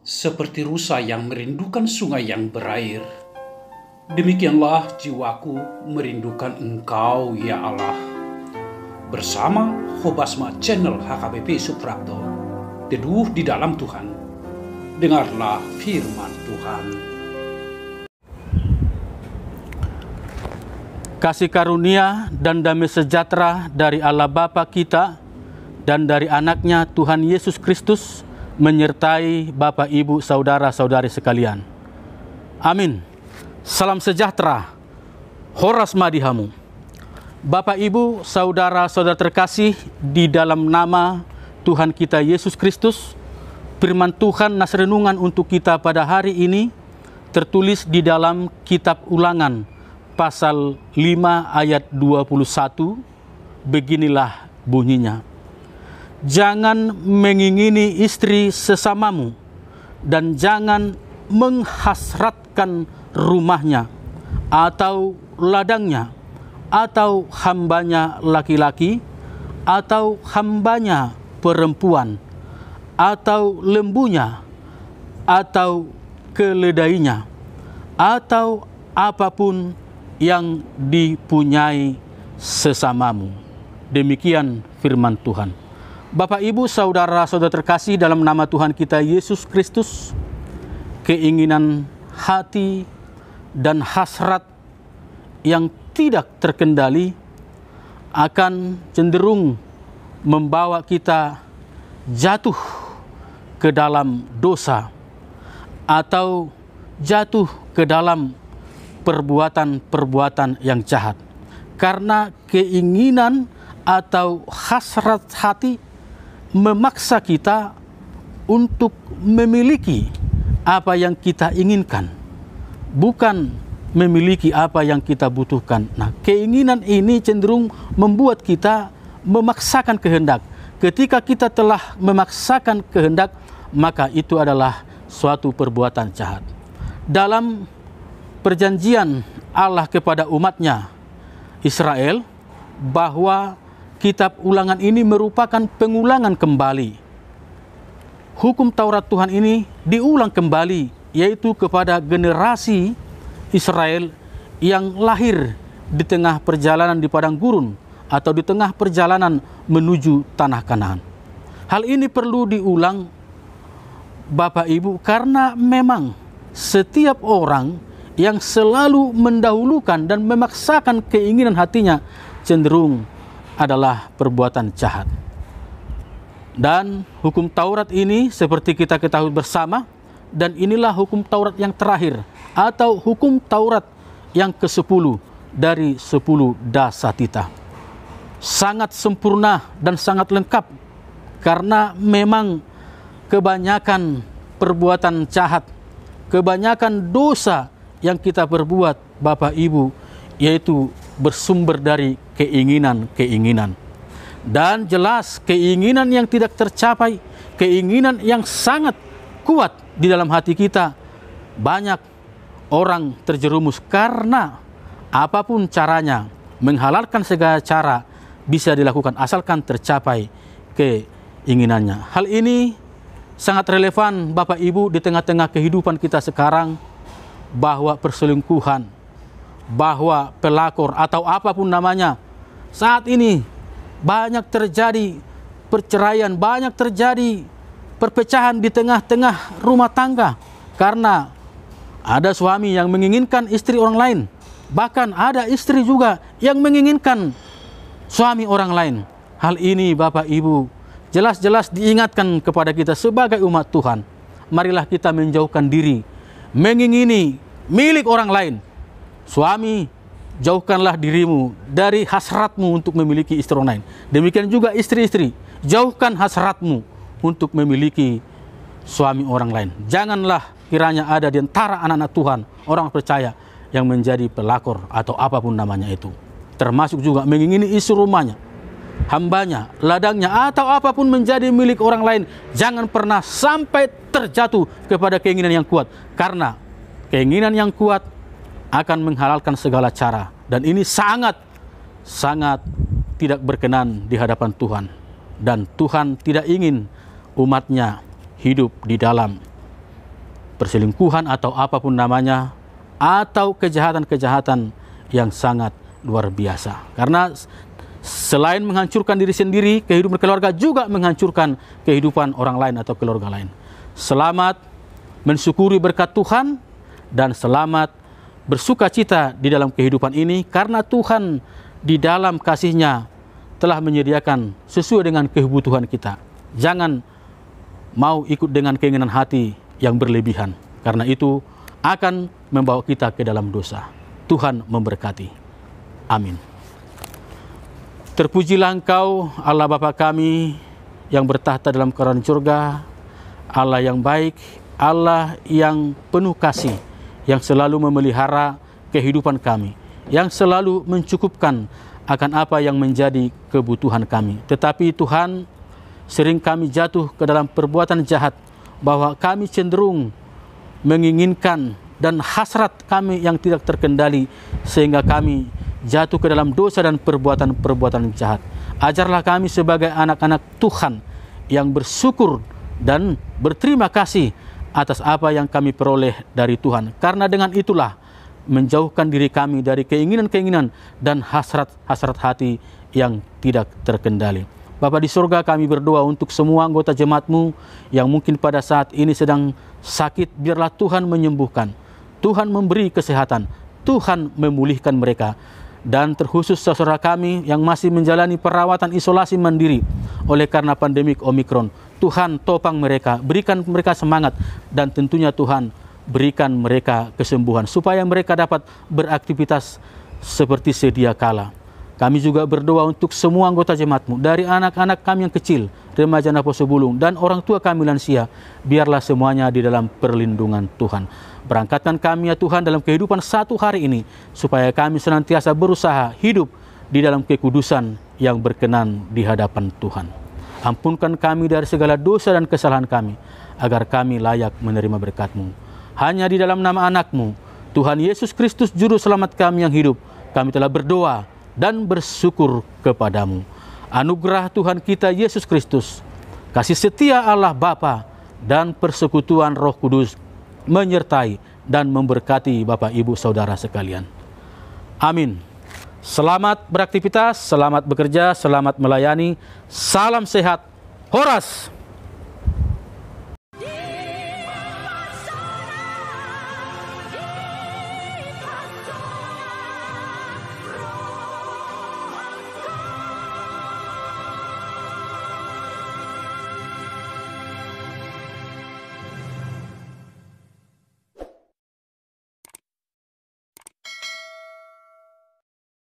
Seperti rusa yang merindukan sungai yang berair, demikianlah jiwaku merindukan Engkau, ya Allah. Bersama Hobasma Channel HKBP Suprapto, teduh di dalam Tuhan. Dengarlah firman Tuhan. Kasih karunia dan damai sejahtera dari Allah Bapa kita dan dari anaknya Tuhan Yesus Kristus menyertai Bapak, Ibu, Saudara-saudari sekalian. Amin. Salam sejahtera. Horas madihamu. Bapak, Ibu, Saudara-saudara terkasih, di dalam nama Tuhan kita Yesus Kristus, firman Tuhan nas renungan untuk kita pada hari ini tertulis di dalam kitab Ulangan pasal 5 ayat 21. Beginilah bunyinya. Jangan mengingini istri sesamamu, dan jangan menghasratkan rumahnya, atau ladangnya, atau hambanya laki-laki, atau hambanya perempuan, atau lembunya, atau keledainya, atau apapun yang dipunyai sesamamu. Demikian firman Tuhan. Bapak, Ibu, Saudara-saudara terkasih, dalam nama Tuhan kita Yesus Kristus, keinginan hati dan hasrat yang tidak terkendali akan cenderung membawa kita jatuh ke dalam dosa atau jatuh ke dalam perbuatan-perbuatan yang jahat. Karena keinginan atau hasrat hati memaksa kita untuk memiliki apa yang kita inginkan, bukan memiliki apa yang kita butuhkan. Nah, keinginan ini cenderung membuat kita memaksakan kehendak. Ketika kita telah memaksakan kehendak, maka itu adalah suatu perbuatan jahat. Dalam perjanjian Allah kepada umatnya Israel, bahwa kitab Ulangan ini merupakan pengulangan kembali. Hukum Taurat Tuhan ini diulang kembali, yaitu kepada generasi Israel yang lahir di tengah perjalanan di padang gurun atau di tengah perjalanan menuju tanah Kanaan. Hal ini perlu diulang, Bapak, Ibu, karena memang setiap orang yang selalu mendahulukan dan memaksakan keinginan hatinya cenderung adalah perbuatan jahat. Dan hukum Taurat ini seperti kita ketahui bersama, dan inilah hukum Taurat yang terakhir atau hukum Taurat yang ke-10 dari 10 dasatita. Sangat sempurna dan sangat lengkap, karena memang kebanyakan perbuatan jahat, kebanyakan dosa yang kita perbuat, Bapak, Ibu, yaitu bersumber dari keinginan-keinginan. Dan jelas keinginan yang tidak tercapai, keinginan yang sangat kuat di dalam hati kita, banyak orang terjerumus karena apapun caranya, menghalalkan segala cara bisa dilakukan asalkan tercapai keinginannya. Hal ini sangat relevan, Bapak, Ibu, di tengah-tengah kehidupan kita sekarang, bahwa perselingkuhan, bahwa pelakor atau apapun namanya, saat ini banyak terjadi perceraian, banyak terjadi perpecahan di tengah-tengah rumah tangga karena ada suami yang menginginkan istri orang lain, bahkan ada istri juga yang menginginkan suami orang lain. Hal ini, Bapak, Ibu, jelas-jelas diingatkan kepada kita sebagai umat Tuhan. Marilah kita menjauhkan diri mengingini milik orang lain. Suami, jauhkanlah dirimu dari hasratmu untuk memiliki istri orang lain. Demikian juga istri-istri, jauhkan hasratmu untuk memiliki suami orang lain. Janganlah kiranya ada di antara anak-anak Tuhan, orang percaya, yang menjadi pelakor atau apapun namanya itu. Termasuk juga mengingini istri rumahnya, hambanya, ladangnya, atau apapun menjadi milik orang lain. Jangan pernah sampai terjatuh kepada keinginan yang kuat, karena keinginan yang kuat akan menghalalkan segala cara, dan ini sangat tidak berkenan di hadapan Tuhan. Dan Tuhan tidak ingin umatnya hidup di dalam perselingkuhan atau apapun namanya, atau kejahatan-kejahatan yang sangat luar biasa. Karena selain menghancurkan diri sendiri, kehidupan keluarga juga menghancurkan kehidupan orang lain atau keluarga lain. Selamat mensyukuri berkat Tuhan dan selamat bersuka cita di dalam kehidupan ini karena Tuhan di dalam kasih-Nya telah menyediakan sesuai dengan kebutuhan kita. Jangan mau ikut dengan keinginan hati yang berlebihan, karena itu akan membawa kita ke dalam dosa. Tuhan memberkati. Amin. Terpujilah Engkau, Allah Bapa kami yang bertahta dalam kerajaan surga, Allah yang baik, Allah yang penuh kasih, yang selalu memelihara kehidupan kami, yang selalu mencukupkan akan apa yang menjadi kebutuhan kami. Tetapi Tuhan, sering kami jatuh ke dalam perbuatan jahat, bahwa kami cenderung menginginkan dan hasrat kami yang tidak terkendali, sehingga kami jatuh ke dalam dosa dan perbuatan-perbuatan jahat. Ajarlah kami sebagai anak-anak Tuhan yang bersyukur dan berterima kasih atas apa yang kami peroleh dari Tuhan. Karena dengan itulah menjauhkan diri kami dari keinginan-keinginan dan hasrat-hasrat hati yang tidak terkendali. Bapa di surga, kami berdoa untuk semua anggota jemaat-Mu yang mungkin pada saat ini sedang sakit. Biarlah Tuhan menyembuhkan, Tuhan memberi kesehatan, Tuhan memulihkan mereka. Dan terkhusus saudara kami yang masih menjalani perawatan isolasi mandiri oleh karena pandemik Omikron, Tuhan topang mereka, berikan mereka semangat, dan tentunya Tuhan berikan mereka kesembuhan supaya mereka dapat beraktivitas seperti sedia kala. Kami juga berdoa untuk semua anggota jemaat-Mu, dari anak-anak kami yang kecil, remaja Naposebulung, dan orang tua kami lansia. Biarlah semuanya di dalam perlindungan Tuhan. Berangkatkan kami ya Tuhan dalam kehidupan satu hari ini, supaya kami senantiasa berusaha hidup di dalam kekudusan yang berkenan di hadapan Tuhan. Ampunkan kami dari segala dosa dan kesalahan kami, agar kami layak menerima berkat-Mu. Hanya di dalam nama anak-Mu, Tuhan Yesus Kristus, Juru Selamat kami yang hidup, kami telah berdoa dan bersyukur kepadamu. Anugerah Tuhan kita Yesus Kristus, kasih setia Allah Bapa, dan persekutuan Roh Kudus menyertai dan memberkati Bapak Ibu Saudara sekalian. Amin. Selamat beraktivitas, selamat bekerja, selamat melayani. Salam sehat. Horas.